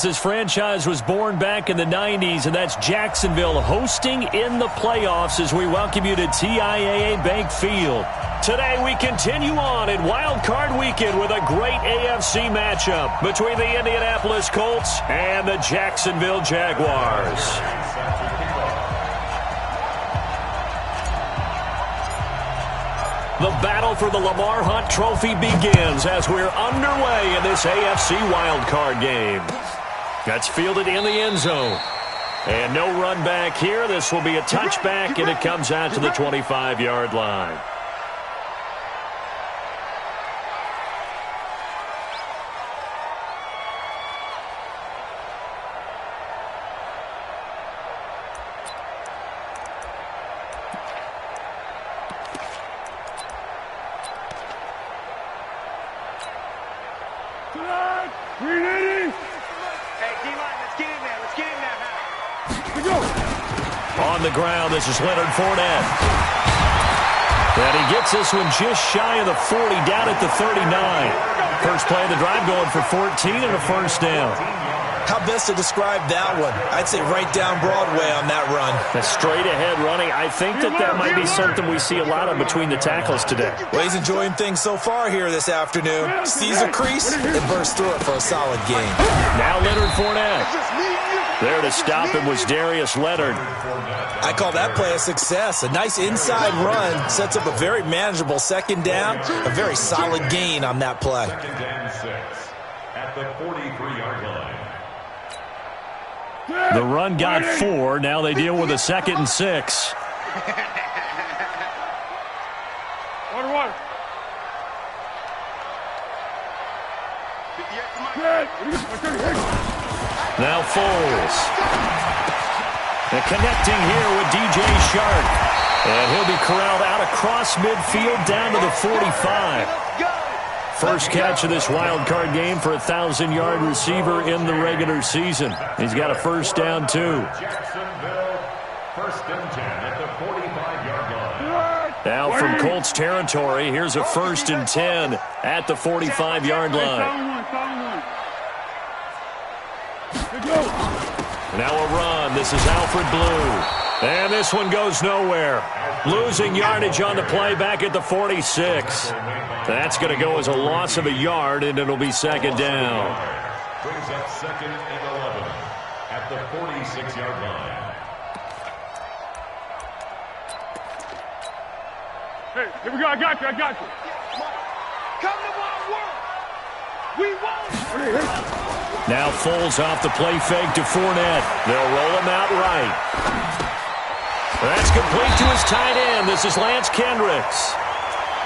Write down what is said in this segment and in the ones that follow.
His franchise was born back in the 90s, and that's Jacksonville hosting in the playoffs as we welcome you to TIAA Bank Field. Today we continue on in Wild Card Weekend with a great AFC matchup between the Indianapolis Colts and the Jacksonville Jaguars. The battle for the Lamar Hunt Trophy begins as we're underway in this AFC Wild Card game. That's fielded in the end zone. And no run back here. This will be a touchback, and it comes out to the 25-yard line. On the ground, this is Leonard Fournette. And he gets this one just shy of the 40, down at the 39. First play of the drive going for 14 and a first down. How best to describe that one? I'd say right down Broadway on that run. That's straight ahead running. I think that might be something we see a lot of between the tackles today. Well, he's enjoying things so far here this afternoon. Sees a crease and bursts through it for a solid gain. Now Leonard Fournette. There to stop him was Darius Leonard. I call that play a success. A nice inside run sets up a very manageable second down. A very solid gain on that play. Second and 6 at the 43-yard line. The run got 4. Now they deal with a 2nd and 6. Now Foles. And connecting here with DJ Shark. And he'll be corralled out across midfield down to the 45. First catch of this wild card game for a 1,000-yard receiver in the regular season. He's got a first down, too. Jacksonville, first and 10 at the 45-yard line. Now from Colts territory, here's a first and 10 at the 45-yard line. Now a run. This is Alfred Blue. And this one goes nowhere. Losing yardage on the play back at the 46. That's going to go as a loss of a yard, and it'll be second down. Brings up second and 11 at the 46-yard line. Hey, here we go. I got you. Come to my world. We won't. Now Foles off the play fake to Fournette. They'll roll him out right. That's complete to his tight end. This is Lance Kendricks.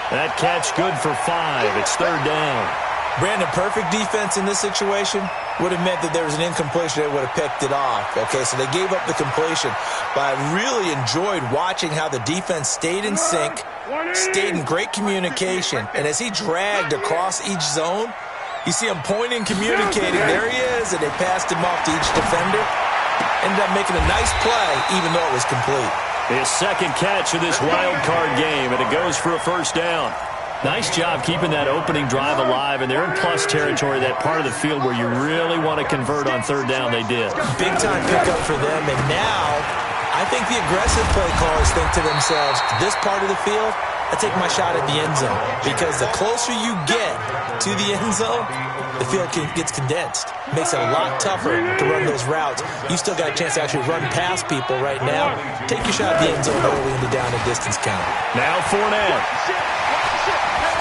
That catch good for 5. It's third down. Brandon, perfect defense in this situation would have meant that there was an incompletion that would have picked it off. Okay, so they gave up the completion. But I really enjoyed watching how the defense stayed in sync, stayed in great communication. And as he dragged across each zone, you see him pointing, communicating. There he is, and they passed him off to each defender. Ended up making a nice play, even though it was complete. His second catch of this wild card game, and it goes for a first down. Nice job keeping that opening drive alive, and they're in plus territory, that part of the field where you really want to convert on third down. They did. Big-time pickup for them, and now I think the aggressive play callers think to themselves, this part of the field, I take my shot at the end zone, because the closer you get to the end zone, the field gets condensed. Makes it a lot tougher to run those routes. You still got a chance to actually run past people right now. Take your shot at the end zone early in the down and distance count. Now Fournette.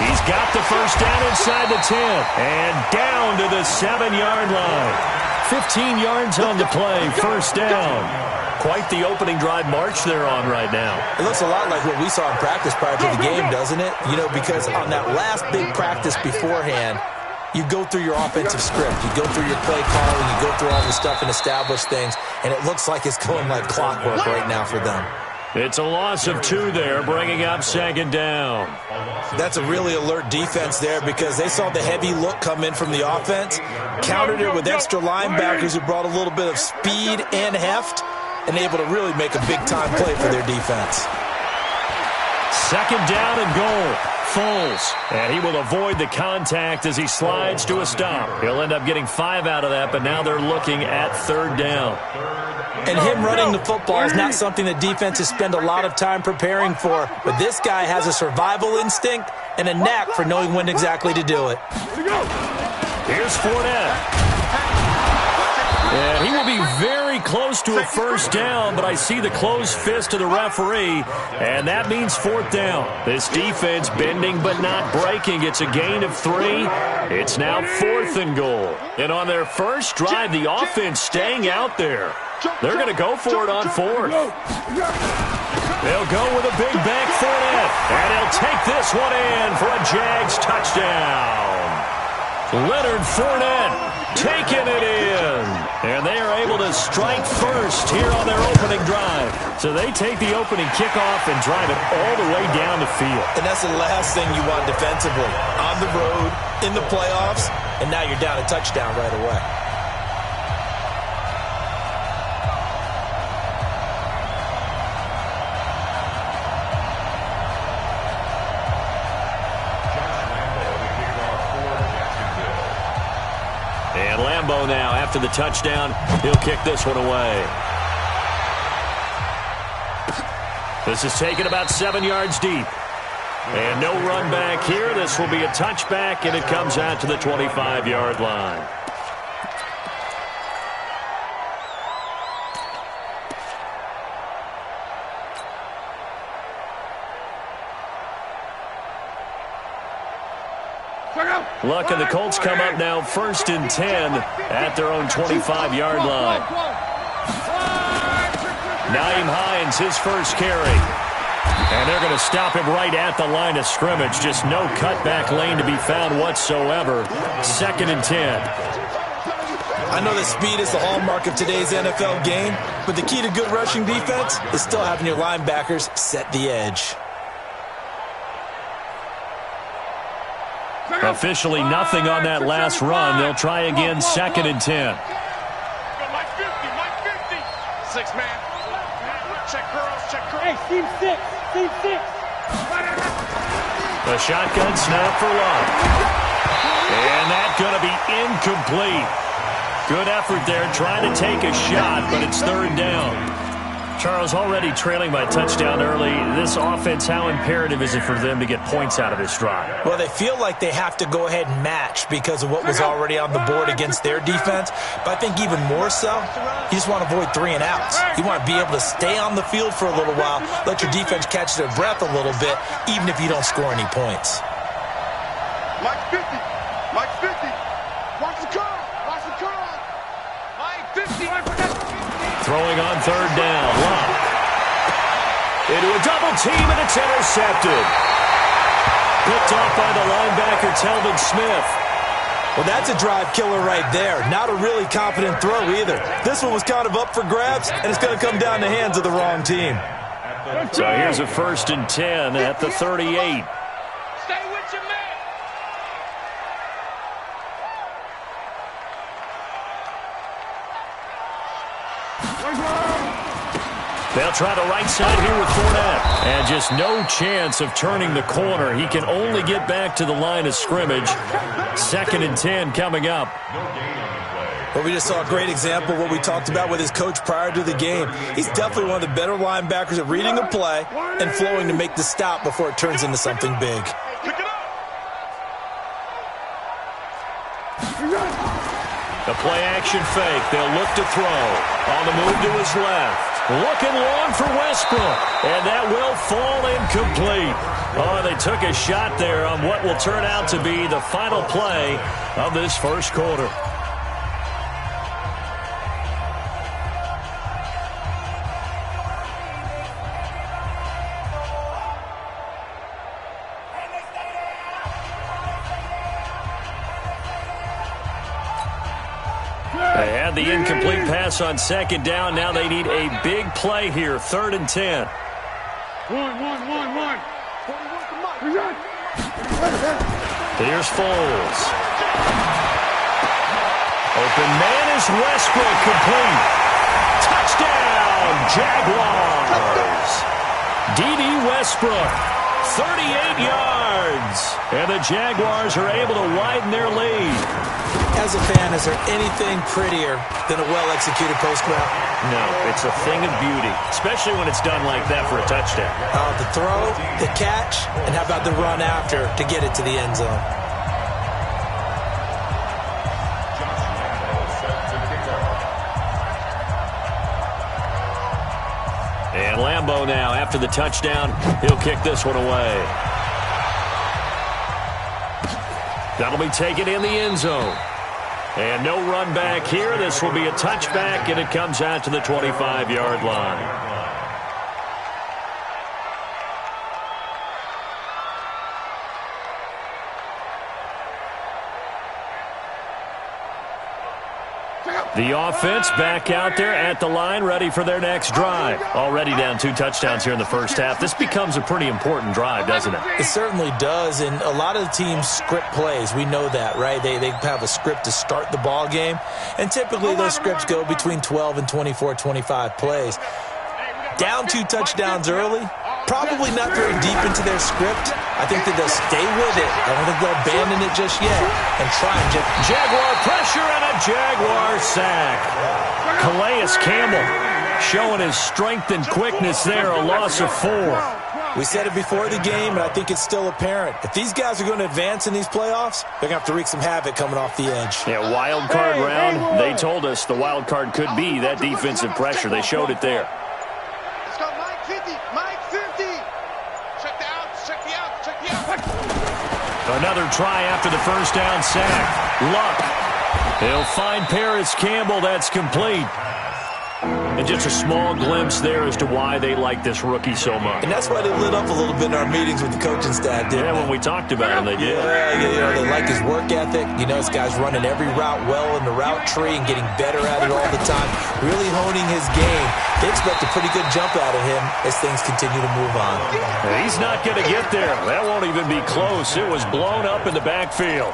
He's got the first down inside the 10. And down to the 7-yard line. 15 yards on the play. First down. Quite the opening drive march they're on right now. It looks a lot like what we saw in practice prior to the game, doesn't it? You know, because on that last big practice beforehand, you go through your offensive script. You go through your play calling. You go through all the stuff and establish things. And it looks like it's going like clockwork right now for them. It's a loss of 2 there, bringing up second down. That's a really alert defense there because they saw the heavy look come in from the offense, countered it with extra linebackers who brought a little bit of speed and heft, and able to really make a big-time play for their defense. Second down and goal Foles. And he will avoid the contact as he slides to a stop. He'll end up getting 5 out of that, but now they're looking at 3rd down. And him running the football is not something that defenses spend a lot of time preparing for. But this guy has a survival instinct and a knack for knowing when exactly to do it. Here's Fournette. And he will be very close to a 1st down, but I see the closed fist of the referee, and that means 4th down. This defense bending but not breaking. It's a gain of 3. It's now 4th and goal. And on their first drive, the offense staying out there. They're going to go for it on 4th. They'll go with a big back Fournette, and he'll take this one in for a Jags touchdown. Leonard Fournette taking it in. And they are able to strike first here on their opening drive. So they take the opening kickoff and drive it all the way down the field. And that's the last thing you want defensively. On the road, in the playoffs, and now you're down a touchdown right away. And Lambeau now, after the touchdown, he'll kick this one away. This is taken about 7 yards deep. And no run back here. This will be a touchback, and it comes out to the 25-yard line. Luck and the Colts come up now 1st and 10 at their own 25-yard line. Nyheim Hines, his first carry. And they're going to stop him right at the line of scrimmage. Just no cutback lane to be found whatsoever. 2nd and 10. I know that speed is the hallmark of today's NFL game, but the key to good rushing defense is still having your linebackers set the edge. Officially nothing on that last run. They'll try again 2nd and 10. Mike 50, Mike 50. 6 man. Check curls, check curls. Hey, team 6, team 6. The shotgun snap for Love. And that's going to be incomplete. Good effort there, trying to take a shot, but it's 3rd down. Charles, already trailing by touchdown early. This offense, how imperative is it for them to get points out of this drive? Well, they feel like they have to go ahead and match because of what was already on the board against their defense. But I think even more so, you just want to avoid 3 and outs. You want to be able to stay on the field for a little while, let your defense catch their breath a little bit, even if you don't score any points. Mike 50, Mike 50. Watch the curl, watch the curl. Mike 50. Throwing on 3rd down. Love. Into a double team, and it's intercepted. Picked off by the linebacker, Telvin Smith. Well, that's a drive killer right there. Not a really confident throw either. This one was kind of up for grabs, and it's going to come down the hands of the wrong team. So here's a 1st and 10 at the 38. Stay with your man. They'll try the right side here with Fournette. And just no chance of turning the corner. He can only get back to the line of scrimmage. 2nd and 10 coming up. Well, we just saw a great example of what we talked about with his coach prior to the game. He's definitely one of the better linebackers at reading a play and flowing to make the stop before it turns into something big. The play-action fake. They'll look to throw. On the move to his left. Looking long for Westbrook. And that will fall incomplete. Oh, they took a shot there on what will turn out to be the final play of this first quarter. They had the incomplete pass on 2nd down. Now they need a big play here. 3rd and 10. One. Here's Foles. Open man is Westbrook, complete. Touchdown, Jaguars. D.D. Westbrook, 38 yards. And the Jaguars are able to widen their lead. As a fan, is there anything prettier than a well-executed post route? No, it's a thing of beauty, especially when it's done like that for a touchdown. The throw, the catch, and how about the run after to get it to the end zone? And Lambeau now, after the touchdown, he'll kick this one away. That'll be taken in the end zone. And no run back here. This will be a touchback, and it comes out to the 25-yard line. The offense back out there at the line, ready for their next drive. Already down 2 touchdowns here in the first half. This becomes a pretty important drive, doesn't it? It certainly does, and a lot of the teams script plays. We know that, right? They have a script to start the ball game, and typically those scripts go between 12 and 24, 25 plays. Down 2 touchdowns early, probably not very deep into their script. I think that they'll stay with it. I don't think they'll abandon it just yet and try and Jaguar pressure and a Jaguar sack. Calais Campbell showing his strength and quickness there, a loss of 4. We said it before the game, and I think it's still apparent. If these guys are going to advance in these playoffs, they're going to have to wreak some havoc coming off the edge. Yeah, wild card round. They told us the wild card could be that defensive pressure. They showed it there. Let's go, Mike 50. Mike 50. Check the out. Check the out. Check the out. Another try after the first down sack. Luck. He'll find Paris Campbell. That's complete. And just a small glimpse there as to why they like this rookie so much. And that's why they lit up a little bit in our meetings with the coaching staff, didn't they? When we talked about him, they did. Yeah, they like his work ethic. You know, this guy's running every route well in the route tree and getting better at it all the time, really honing his game. They expect a pretty good jump out of him as things continue to move on. He's not going to get there. That won't even be close. It was blown up in the backfield.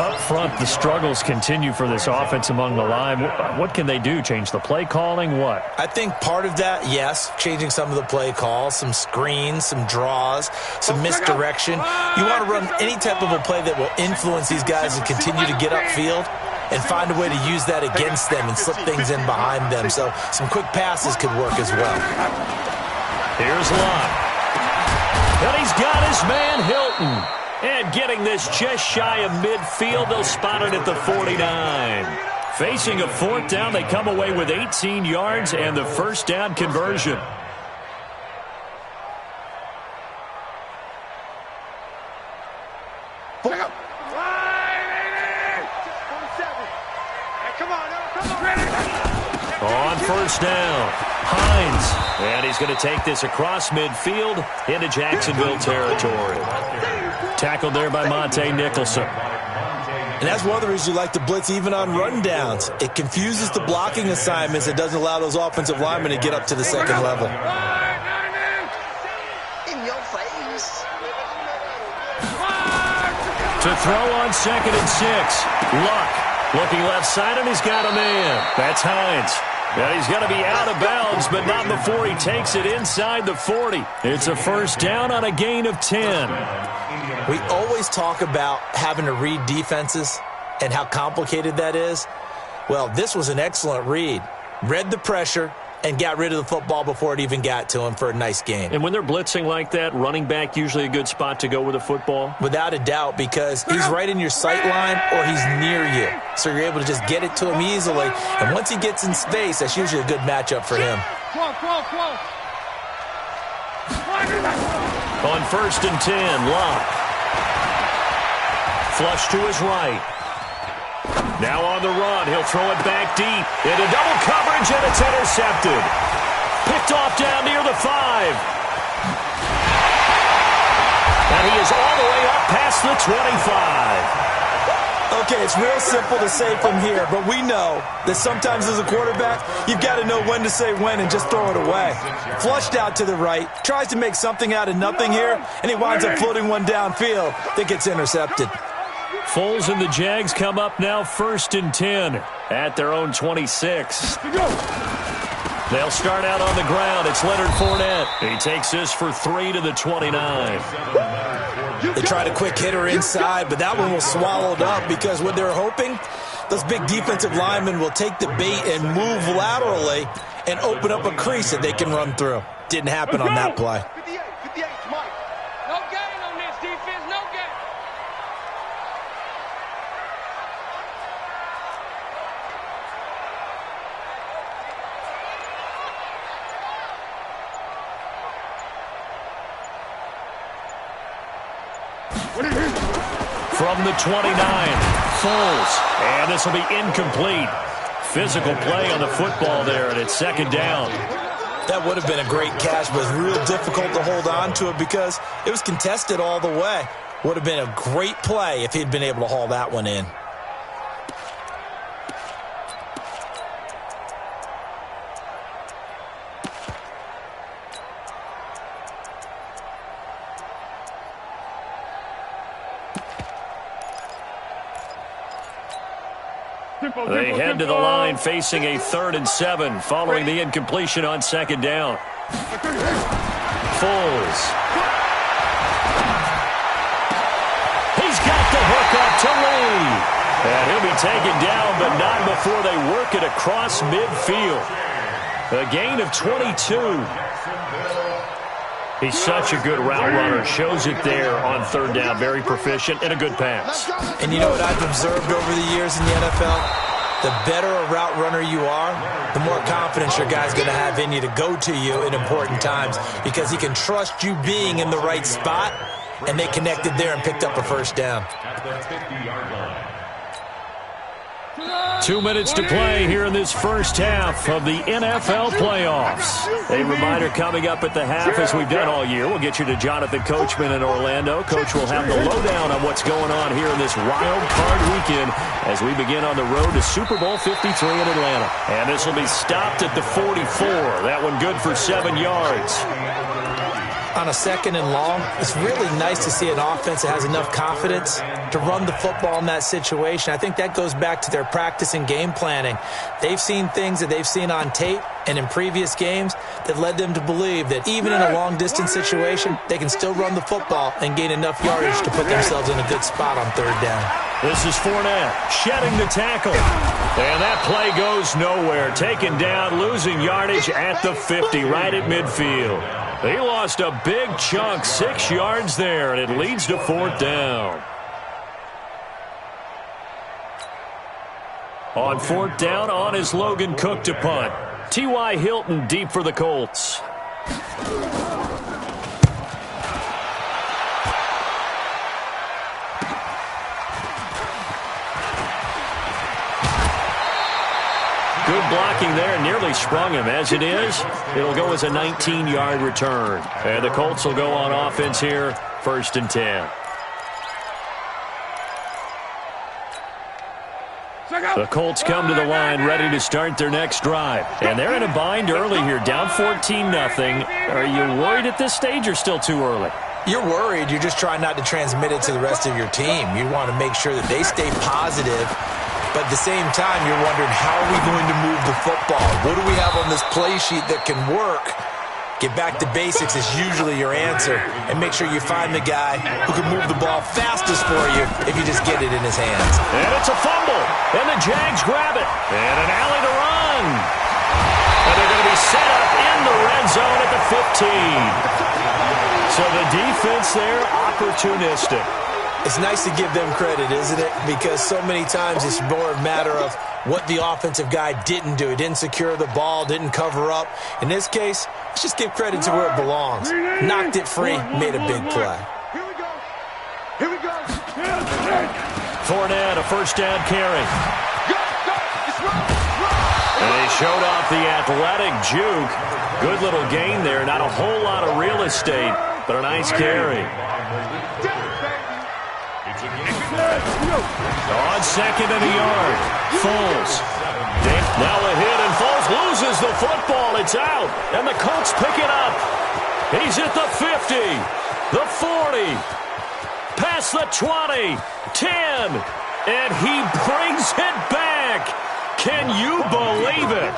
Up front, the struggles continue for this offense among the line. What can they do? Change the play calling? What? I think part of that, yes, changing some of the play calls, some screens, some draws, some misdirection. You want to run any type of a play that will influence these guys and continue to get upfield and find a way to use that against them and slip things in behind them. So some quick passes could work as well. Here's Locke. And he's got his man Hilton. And getting this just shy of midfield, they'll spot it at the 49. Facing a 4th down, they come away with 18 yards and the first down conversion. On first down, Hines. And he's going to take this across midfield into Jacksonville territory. Tackled there by Monte Nicholson. And that's one of the reasons you like to blitz even on run downs. It confuses the blocking assignments. It doesn't allow those offensive linemen to get up to the second level. In your face. To throw on 2nd and 6. Luck looking left side, and he's got a man. That's Hines. And he's going to be out of bounds, but not before he takes it inside the 40. It's a first down on a gain of 10. We always talk about having to read defenses and how complicated that is. Well, this was an excellent read. Read the pressure and got rid of the football before it even got to him for a nice gain. And when they're blitzing like that, running back usually a good spot to go with a football? Without a doubt, because he's right in your sight line or he's near you. So you're able to just get it to him easily. And once he gets in space, that's usually a good matchup for him. On 1st and 10, Locke. Flush to his right. Now on the run, he'll throw it back deep. Into double coverage, and it's intercepted. Picked off down near the 5. And he is all the way up past the 25. Okay, it's real simple to say from here, but we know that sometimes as a quarterback, you've got to know when to say when and just throw it away. Flushed out to the right, tries to make something out of nothing here, and he winds up floating one downfield that gets intercepted. Foles and the Jags come up now 1st and 10 at their own 26. They'll start out on the ground. It's Leonard Fournette. He takes this for 3 to the 29. They tried a quick hitter inside, but that one was swallowed up because what they're hoping, those big defensive linemen will take the bait and move laterally and open up a crease that they can run through. Didn't happen on that play. 58, Mike. No gain on this defense, no gain. From the 29, Foles. And this will be incomplete. Physical play on the football there, and it's second down. That would have been a great catch, but it was real difficult to hold on to it because it was contested all the way. Would have been a great play if he'd been able to haul that one in. They head to the line facing a 3rd and 7 following the incompletion on second down. Foles. He's got the hook up to Lee. And he'll be taken down, but not before they work it across midfield. A gain of 22. He's such a good route runner. Shows it there on 3rd down. Very proficient and a good pass. And you know what I've observed over the years in the NFL? The better a route runner you are, the more confidence your guy's going to have in you to go to you in important times because he can trust you being in the right spot, and they connected there and picked up a first down. At the 50-yard line. 2 minutes to play here in this first half of the NFL playoffs. A reminder coming up at the half, as we've done all year. We'll get you to Jonathan Coachman in Orlando. Coach will have the lowdown on what's going on here in this wild card weekend as we begin on the road to Super Bowl 53 in Atlanta. And this will be stopped at the 44. That one good for 7 yards. On a 2nd and long, it's really nice to see an offense that has enough confidence to run the football in that situation. I think that goes back to their practice and game planning. They've seen things that they've seen on tape and in previous games that led them to believe that even in a long-distance situation, they can still run the football and gain enough yardage to put themselves in a good spot on 3rd down. This is Fournette shedding the tackle. And that play goes nowhere. Taken down, losing yardage at the 50, right at midfield. He lost a big chunk, 6 yards there, and it leads to 4th down. On 4th down, on is Logan Cook to punt. T.Y. Hilton deep for the Colts. Good blocking there, nearly sprung him. As it is, it'll go as a 19-yard return. And the Colts will go on offense here, 1st and 10. The Colts come to the line ready to start their next drive. And they're in a bind early here, down 14-0. Are you worried at this stage or still too early? You're worried. You're just trying not to transmit it to the rest of your team. You want to make sure that they stay positive. But at the same time, you're wondering, how are we going to move the football? What do we have on this play sheet that can work? Get back to basics is usually your answer. And make sure you find the guy who can move the ball fastest for you if you just get it in his hands. And it's a fumble. And the Jags grab it. And an alley to run. And they're going to be set up in the red zone at the 15. So the defense there, opportunistic. It's nice to give them credit, isn't it? Because so many times it's more a matter of what the offensive guy didn't do. He didn't secure the ball, didn't cover up. In this case, let's just give credit to where it belongs. Knocked it free, made a big play. Here we go. Here we go. Fournette, a first down carry. Go, go. It's run. And they showed off the athletic juke. Good little gain there. Not a whole lot of real estate, but a nice carry. On 2nd and a yard, Foles. Now a hit, and Foles loses the football. It's out, and the Colts pick it up. He's at the 50, the 40, past the 20, 10, and he brings it back. Can you believe it?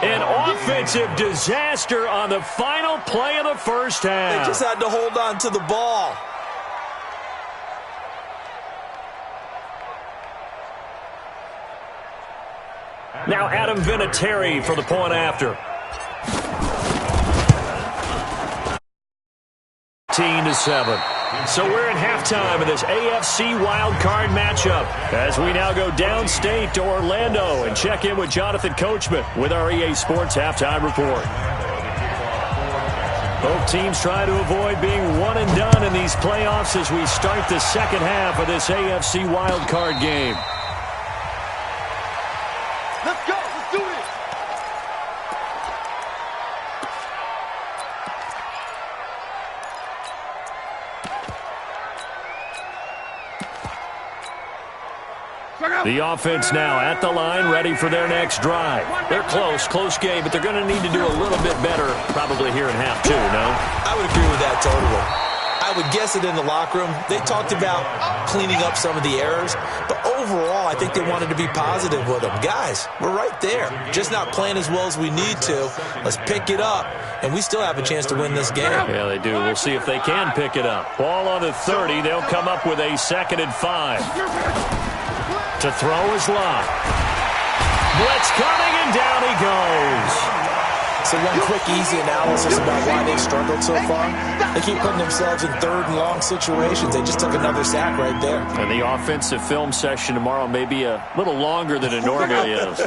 An offense defensive disaster on the final play of the first half. They just had to hold on to the ball. Now Adam Vinatieri for the point after. 15-7. So we're in halftime of this AFC wildcard matchup as we now go downstate to Orlando and check in with Jonathan Coachman with our EA Sports Halftime Report. Both teams try to avoid being one and done in these playoffs as we start the second half of this AFC wildcard game. Let's go. Let's do it. The offense now at the line, ready for their next drive. They're close game, but they're going to need to do a little bit better probably here in half two, no? I would agree with that totally. I would guess it in the locker room. They talked about cleaning up some of the errors, but overall, I think they wanted to be positive with them. Guys, we're right there. Just not playing as well as we need to. Let's pick it up, and we still have a chance to win this game. Yeah, they do. We'll see if they can pick it up. Ball on the 30. They'll come up with a 2nd and 5. To throw is Locke. Blitz coming, and down he goes. So one quick, easy analysis about why they've struggled so far. They keep putting themselves in 3rd and long situations. They just took another sack right there. And the offensive film session tomorrow may be a little longer than it normally is.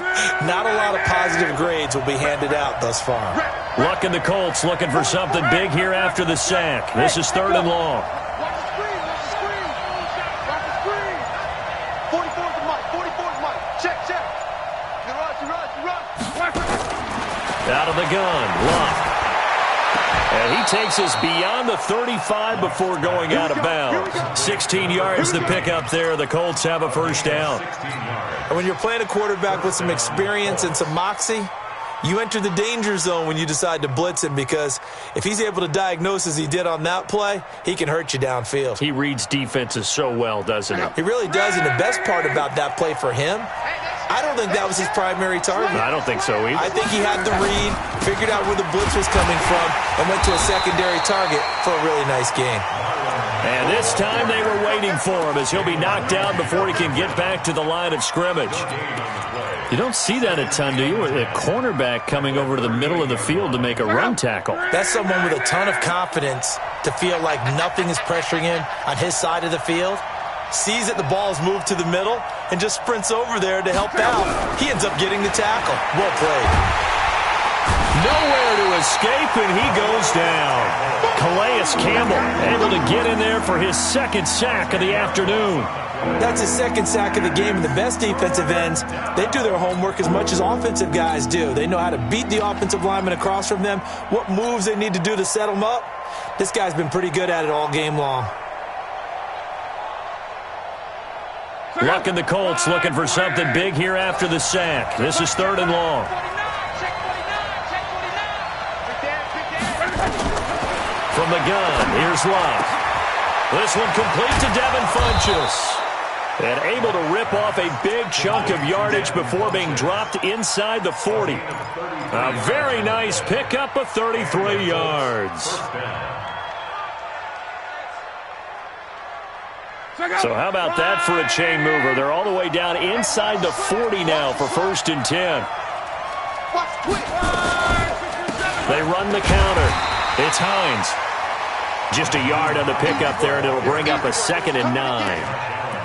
Not a lot of positive grades will be handed out thus far. Luck and the Colts looking for something big here after the sack. This is 3rd and long. Out of the gun, Luck. And he takes us beyond the 35 before going out of bounds. 16 yards to pick up there. The Colts have a first down. And when you're playing a quarterback with some experience and some moxie, you enter the danger zone when you decide to blitz him, because if he's able to diagnose as he did on that play, he can hurt you downfield. He reads defenses so well, doesn't he? He really does, and the best part about that play for him, I don't think that was his primary target. I don't think so either. I think he had the read, figured out where the blitz was coming from, and went to a secondary target for a really nice game. And this time they were waiting for him as he'll be knocked down before he can get back to the line of scrimmage. You don't see that a ton, do you? A cornerback coming over to the middle of the field to make a run tackle. That's someone with a ton of confidence to feel like nothing is pressuring him on his side of the field. Sees that the ball is moved to the middle and just sprints over there to help out. He ends up getting the tackle. Well played. Nowhere to escape, and he goes down. Calais Campbell able to get in there for his 2nd sack of the afternoon. That's his 2nd sack of the game, and the best defensive ends, they do their homework as much as offensive guys do. They know how to beat the offensive lineman across from them, what moves they need to do to set them up. This guy's been pretty good at it all game long. Luck and the Colts looking for something big here after the sack. This is 3rd and long. From the gun, here's Luck. This one complete to Devin Funchess. And able to rip off a big chunk of yardage before being dropped inside the 40. A very nice pickup of 33 yards. So how about that for a chain mover? They're all the way down inside the 40 now for 1st and 10. They run the counter. It's Hines. Just a yard on the pickup there, and it'll bring up a 2nd and 9.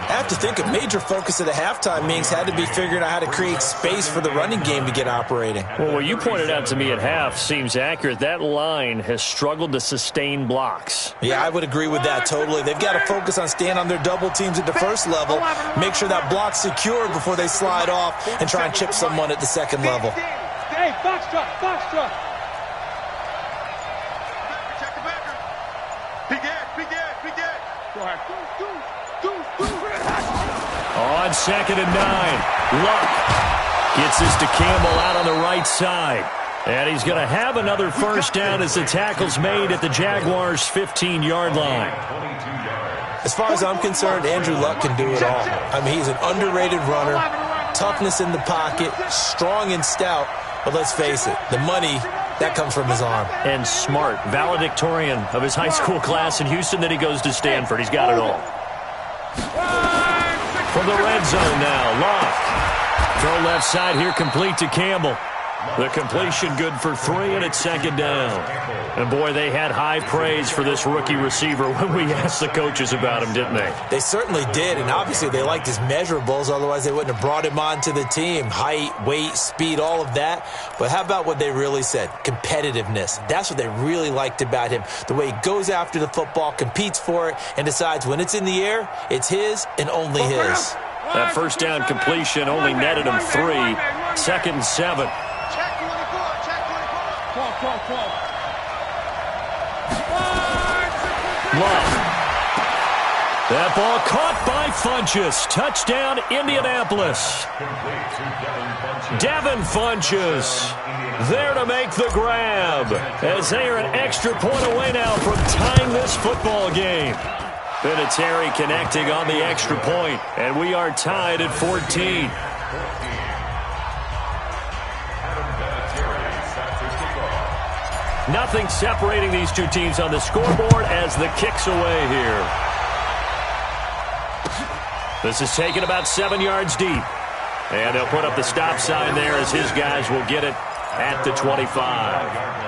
I have to think a major focus of the halftime meetings had to be figuring out how to create space for the running game to get operating. Well, what you pointed out to me at half seems accurate. That line has struggled to sustain blocks. Yeah, I would agree with that totally. They've got to focus on staying on their double teams at the first level, make sure that block's secured before they slide off and try and chip someone at the 2nd level. Hey, box truck. Protect the backer. Big edge. Go ahead. On 2nd and 9, Luck gets this to Campbell out on the right side. And he's going to have another first down as the tackle's made at the Jaguars' 15-yard line. As far as I'm concerned, Andrew Luck can do it all. I mean, he's an underrated runner, toughness in the pocket, strong and stout, But let's face it, the money, that comes from his arm. And smart, valedictorian of his high school class in Houston. Then he goes to Stanford. He's got it all. From the red zone now, Locke. Throw left side here, complete to Campbell. The completion good for 3, and it's second down. And, boy, they had high praise for this rookie receiver when we asked the coaches about him, didn't they? They certainly did, and obviously they liked his measurables. Otherwise, they wouldn't have brought him onto the team. Height, weight, speed, all of that. But how about what they really said? Competitiveness. That's what they really liked about him. The way he goes after the football, competes for it, and decides when it's in the air, it's his and only his. That first down completion only netted him 3. 2nd and 7. Love. That ball caught by Funchess. Touchdown, Indianapolis. Devin Funchess there to make the grab, as they are an extra point away now from tying this football game. Vinatieri connecting on the extra point, and we are tied at 14. Nothing separating these two teams on the scoreboard as the kick's away here. This is taken about 7 yards deep. And they'll put up the stop sign there as his guys will get it at the 25.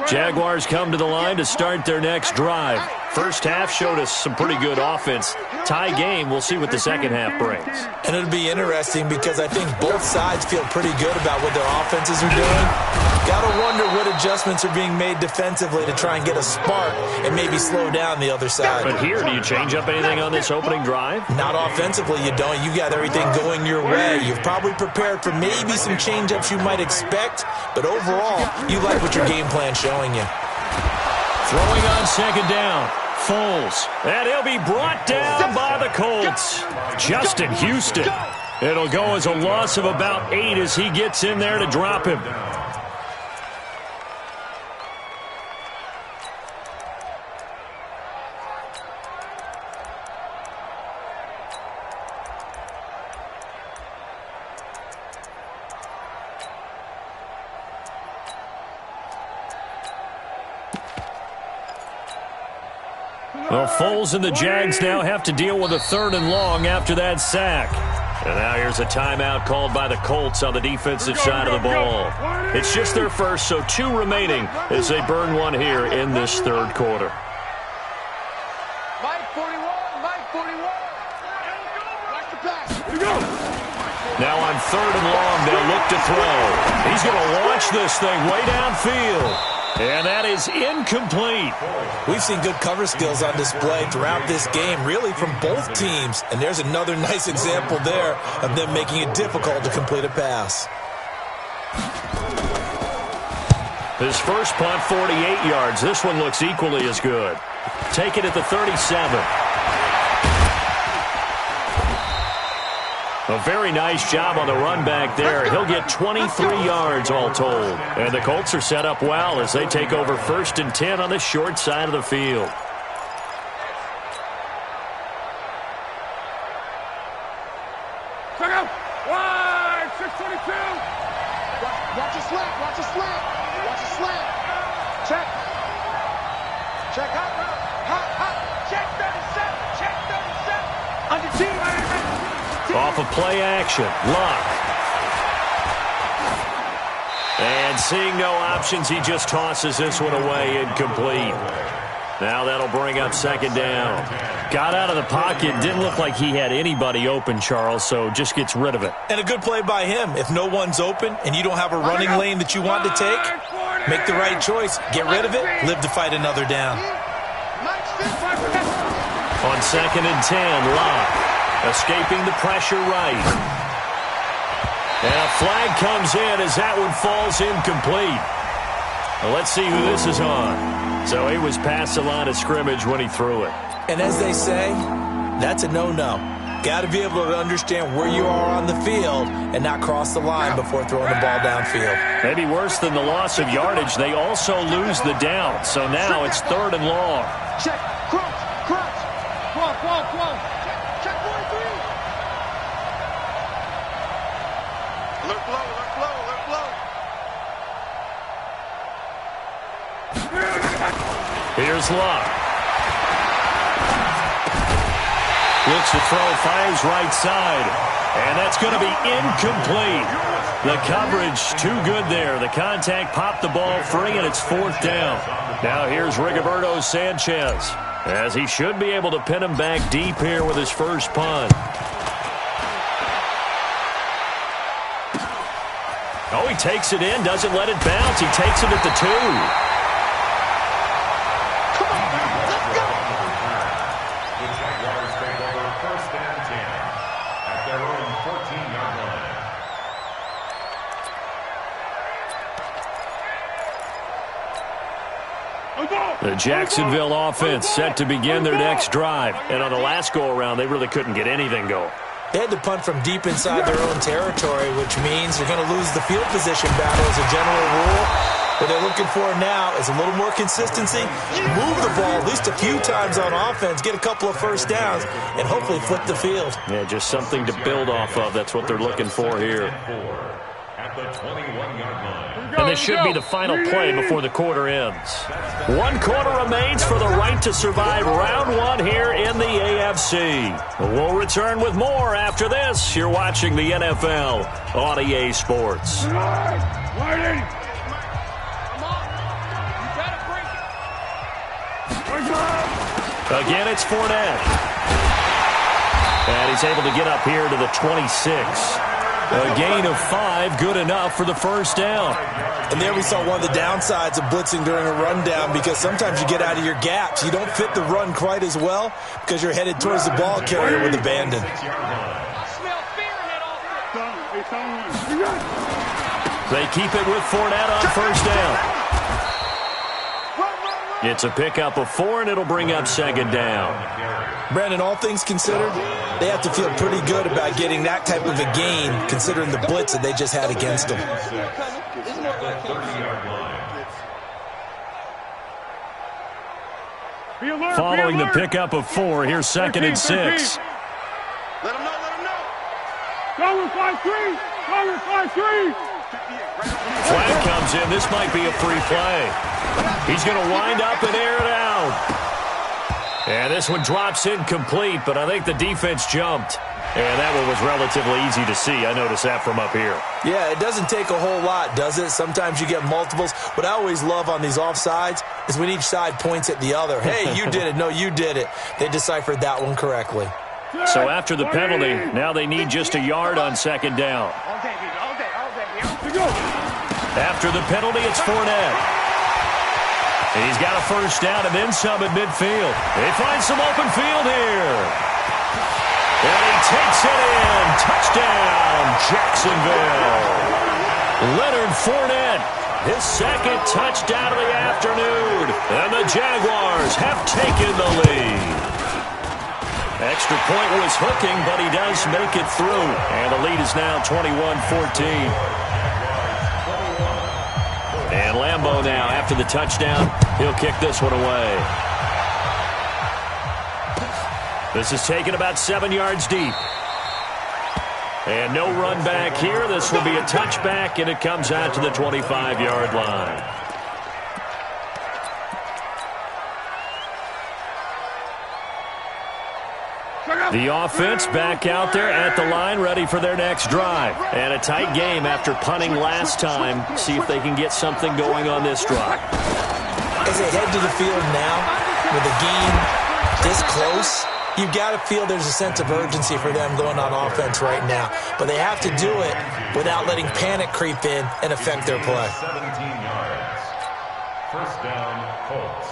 Jaguars come to the line to start their next drive. First half showed us some pretty good offense. Tie game, we'll see what the second half brings. And it'll be interesting because I think both sides feel pretty good about what their offenses are doing. Gotta wonder what adjustments are being made defensively to try and get a spark and maybe slow down the other side. But here, do you change up anything on this opening drive? Not offensively, you don't. You got everything going your way. You've probably prepared for maybe some change-ups you might expect, but overall, you like what your game plan's showing you. Throwing on second down. Foles. And he'll be brought down by the Colts. Justin Houston. It'll go as a loss of about 8 as he gets in there to drop him. Well, Foles and the Jags now have to deal with a 3rd and long after that sack. And now here's a timeout called by the Colts on the defensive side of the ball. It's just their first, so 2 remaining as they burn one here in this 3rd quarter. Mike 41, Mike 41. Watch the pass. Here we go. Now on 3rd and long, they'll look to throw. He's going to launch this thing way downfield. And that is incomplete. We've seen good cover skills on display throughout this game, really from both teams. And there's another nice example there of them making it difficult to complete a pass. His first punt, 48 yards. This one looks equally as good. Take it at the 37. A very nice job on the run back there. He'll get 23 yards all told. And the Colts are set up well as they take over 1st and 10 on the short side of the field. Check out. Wide, 622. Watch a slant, watch a slant. Watch a slant. Check. Check out. Hot. Check 37. Check 37. On the team. Off of play action. Locke. And seeing no options, he just tosses this one away, incomplete. Now that'll bring up 2nd down. Got out of the pocket. Didn't look like he had anybody open, Charles, so just gets rid of it. And a good play by him. If no one's open and you don't have a running lane that you want to take, make the right choice. Get rid of it. Live to fight another down. On 2nd and 10, Locke. Escaping the pressure right. And a flag comes in as that one falls incomplete. Well, let's see who this is on. So he was past the line of scrimmage when he threw it. And as they say, that's a no-no. Got to be able to understand where you are on the field and not cross the line before throwing the ball downfield. Maybe worse than the loss of yardage, they also lose the down. So now it's 3rd and long. Check. Crunch. Crunch. Come on. Alert blow, alert blow, alert blow. Here's Luck. Looks to throw, fires right side. And that's going to be incomplete. The coverage too good there. The contact popped the ball free, and it's 4th down. Now here's Rigoberto Sanchez, as he should be able to pin him back deep here with his first punt. Oh, he takes it in, doesn't let it bounce. He takes it at the 2. The Jacksonville offense set to begin their next drive. And on the last go-around, they really couldn't get anything going. They had to punt from deep inside their own territory, which means you're going to lose the field position battle as a general rule. What they're looking for now is a little more consistency, move the ball at least a few times on offense, get a couple of first downs, and hopefully flip the field. Yeah, just something to build off of. That's what they're looking for here. At the 21-yard line. And this should be the final play before the quarter ends. 1 quarter remains for the right to survive round 1 here in the AFC. We'll return with more after this. You're watching the NFL on EA Sports. Again, it's Fournette. And he's able to get up here to the 26. A gain of 5, good enough for the first down. And there we saw one of the downsides of blitzing during a rundown, because sometimes you get out of your gaps. You don't fit the run quite as well because you're headed towards the ball carrier with abandon. They keep it with Fournette on first down. It's a pickup of 4, and it'll bring up 2nd down. Brandon, all things considered, they have to feel pretty good about getting that type of a gain, considering the blitz that they just had against them. Following the pickup of 4, here's 2nd and 6. Let him know, let him know. Cover 5-3, cover 5-3. Flag comes in. This might be a free play. He's going to wind up and air it out. And this one drops incomplete, but I think the defense jumped. And that one was relatively easy to see. I noticed that from up here. Yeah, it doesn't take a whole lot, does it? Sometimes you get multiples. What I always love on these offsides is when each side points at the other. Hey, you did it. No, you did it. They deciphered that one correctly. So after the penalty, now they need just a yard on 2nd down. After the penalty, it's Fournette. And he's got a first down and then some at midfield. They find some open field here. And he takes it in. Touchdown, Jacksonville. Leonard Fournette, his 2nd touchdown of the afternoon. And the Jaguars have taken the lead. Extra point was hooking, but he does make it through. And the lead is now 21-14. And Lambeau now, after the touchdown, he'll kick this one away. This is taken about 7 yards deep. And no run back here. This will be a touchback, and it comes out to the 25-yard line. The offense back out there at the line, ready for their next drive. And a tight game after punting last time. See if they can get something going on this drive. As they head to the field now, with the game this close, you've got to feel there's a sense of urgency for them going on offense right now. But they have to do it without letting panic creep in and affect their play. 17 yards. First down, Colts.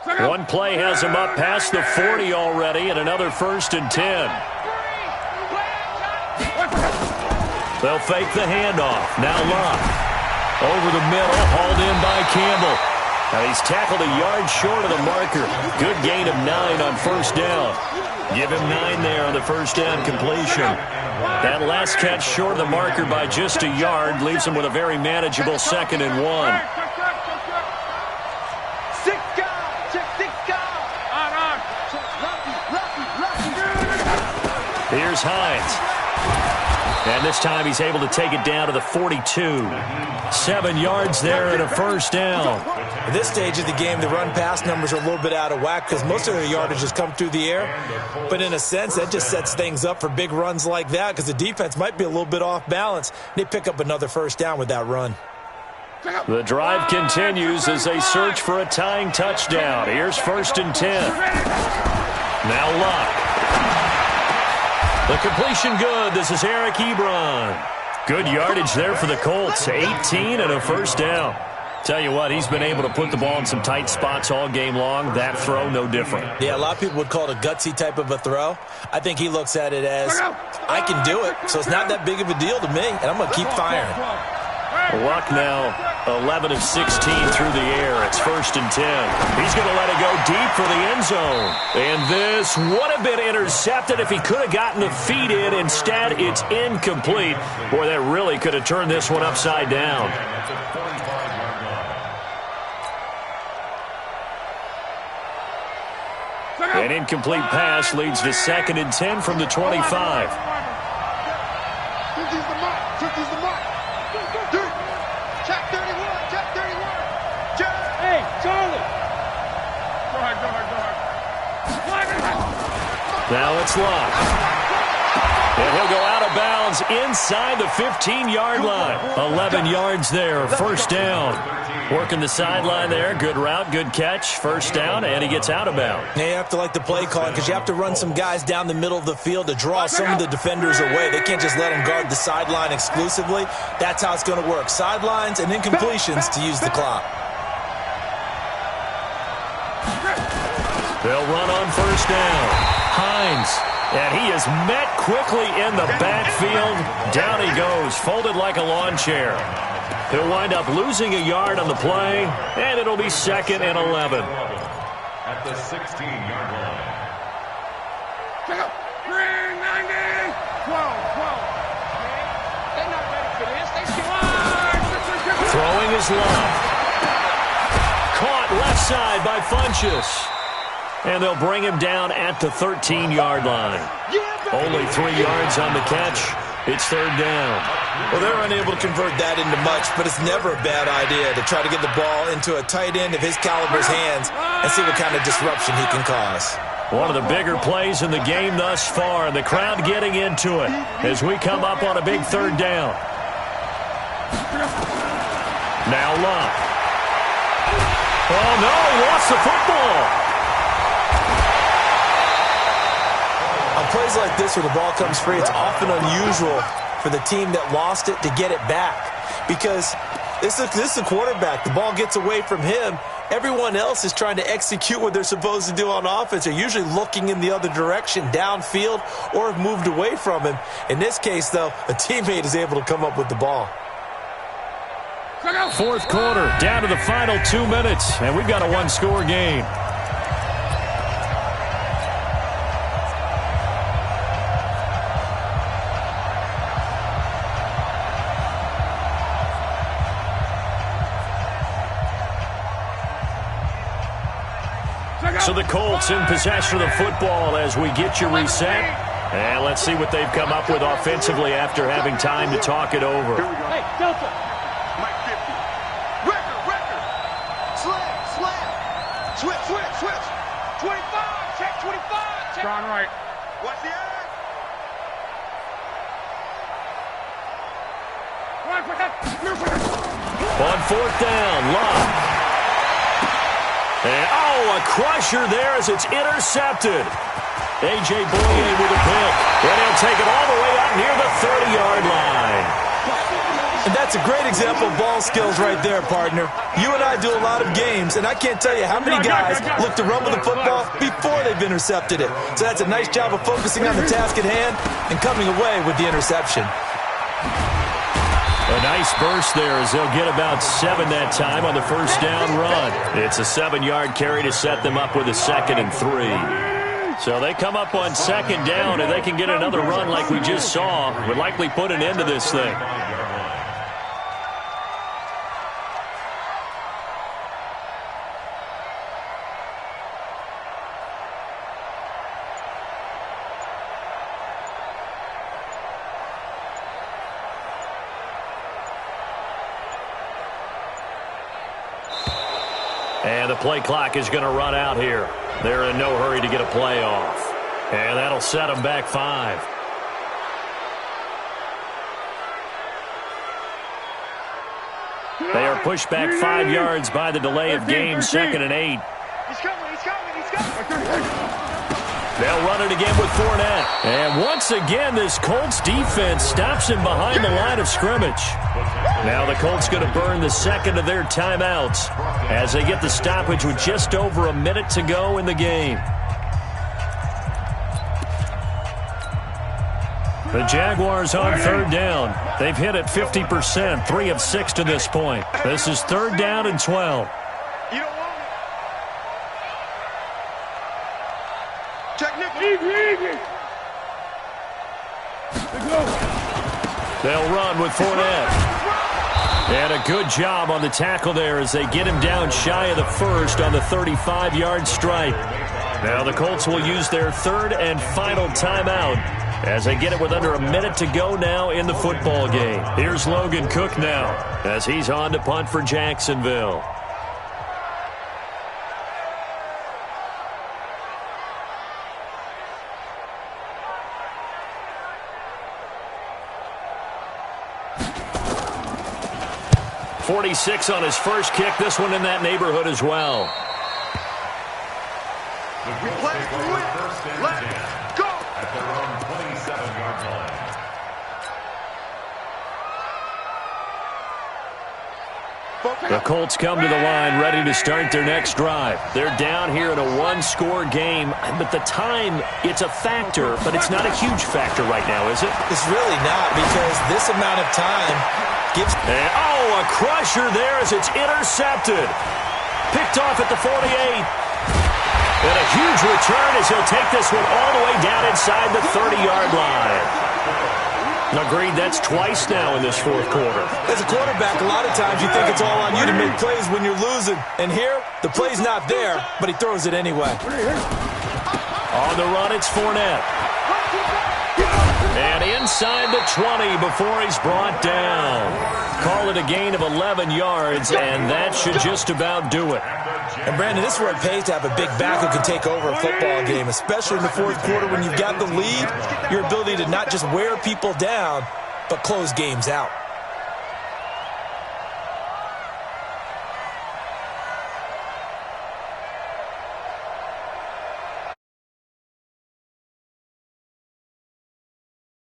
One play has him up past the 40 already, and another 1st and 10. They'll fake the handoff. Now Luck. Over the middle, hauled in by Campbell. Now he's tackled a yard short of the marker. Good gain of 9 on first down. Give him 9 there on the first down completion. That last catch short of the marker by just a yard leaves him with a very manageable 2nd and 1. Here's Hines. And this time he's able to take it down to the 42. 7 yards there and a first down. At this stage of the game, the run-pass numbers are a little bit out of whack because most of their yardage has come through the air. But in a sense, that just sets things up for big runs like that because the defense might be a little bit off balance. They pick up another first down with that run. The drive continues as they search for a tying touchdown. Here's 1st and 10. Now Luck. The completion good. This is Eric Ebron. Good yardage there for the Colts. 18 and a first down. Tell you what, he's been able to put the ball in some tight spots all game long. That throw, no different. Yeah, a lot of people would call it a gutsy type of a throw. I think he looks at it as, I can do it, so it's not that big of a deal to me, and I'm going to keep firing. Luck now 11 of 16 through the air. It's 1st and 10. He's going to let it go deep for the end zone. And this would have been intercepted if he could have gotten the feet in. Instead, it's incomplete. Boy, that really could have turned this one upside down. An incomplete pass leads to 2nd and 10 from the 25. 50's the mark. 50's the mark. Check 31. Check 31. Check. Hey, Charlie. Go ahead. Now it's Luck. And he'll go out of bounds inside the 15-yard line. 11 yards there, first down. Working the sideline there. Good route, good catch. First down, and he gets out of bounds. Yeah, you have to like the play calling because you have to run some guys down the middle of the field to draw some of the defenders away. They can't just let them guard the sideline exclusively. That's how it's going to work. Sidelines and incompletions to use the clock. They'll run on first down. Hines. And he is met quickly in the backfield. Down he goes, folded like a lawn chair. He'll wind up losing a yard on the play, and it'll be 2nd and 11. At the 16-yard line. Check out. 390. 12. They're not ready for this. They Throwing is Luck. Caught left side by Funchess. And they'll bring him down at the 13-yard line. Only 3 yards on the catch. It's 3rd down. Well, they're unable to convert that into much, but it's never a bad idea to try to get the ball into a tight end of his caliber's hands and see what kind of disruption he can cause. One of the bigger plays in the game thus far, and the crowd getting into it as we come up on a big 3rd down. Now Luck. Oh, no, he lost the football. On plays like this where the ball comes free, it's often unusual for the team that lost it to get it back because this is the quarterback. The ball gets away from him. Everyone else is trying to execute what they're supposed to do on offense. They're usually looking in the other direction, downfield, or have moved away from him. In this case, though, a teammate is able to come up with the ball. 4th quarter, down to the final 2 minutes, and we've got a 1-score game. So the Colts in possession of the football as we get you reset. And let's see what they've come up with offensively after having time to talk it over. Hey, Delta. Mike 50. Record. Slam. Switch. 25. Check 25. Check. Strong right. Watch the eye. On 4th down, Luck. And, a crusher there as it's intercepted. A.J. Boye with a pick. And he'll take it all the way up near the 30-yard line. And that's a great example of ball skills right there, partner. You and I do a lot of games, and I can't tell you how many guys look to run with the football before they've intercepted it. So that's a nice job of focusing on the task at hand and coming away with the interception. A nice burst there as they'll get about 7 that time on the first down run. It's a 7-yard carry to set them up with a 2nd and 3. So they come up on 2nd down, and they can get another run like we just saw. Would likely put an end to this thing. And the play clock is going to run out here. They're in no hurry to get a play off. And that'll set them back 5. They are pushed back 5 yards by the delay of game, 2nd and 8. He's coming. They'll run it again with Fournette. And once again, this Colts defense stops him behind the line of scrimmage. Now the Colts going to burn the second of their timeouts as they get the stoppage with just over a minute to go in the game. The Jaguars on 3rd down. They've hit it 50%, 3 of 6 to this point. This is 3rd down and 12. You don't want it. Check Nick. Easy. They'll run with Fournette. And a good job on the tackle there as they get him down shy of the first on the 35-yard stripe. Now the Colts will use their 3rd and final timeout as they get it with under a minute to go now in the football game. Here's Logan Cook now as he's on to punt for Jacksonville. .46 on his first kick. This one in that neighborhood as well. We play to win. Let's go. At their own 27-yard line. The Colts come to the line ready to start their next drive. They're down here in a one-score game, but the time, it's a factor, but it's not a huge factor right now, is it? It's really not, because this amount of time gives... And, oh, a crusher there as it's intercepted. Picked off at the 48. And a huge return as he'll take this one all the way down inside the 30-yard line. Agreed, that's twice now in this fourth quarter. As a quarterback, a lot of times you think it's all on you to make plays when you're losing. And here, the play's not there, but he throws it anyway. On the run, it's Fournette. And inside the 20 before he's brought down. Call it a gain of 11 yards, and that should just about do it. And, Brandon, this is where it pays to have a big back who can take over a football game, especially in the fourth quarter when you've got the lead, your ability to not just wear people down, but close games out.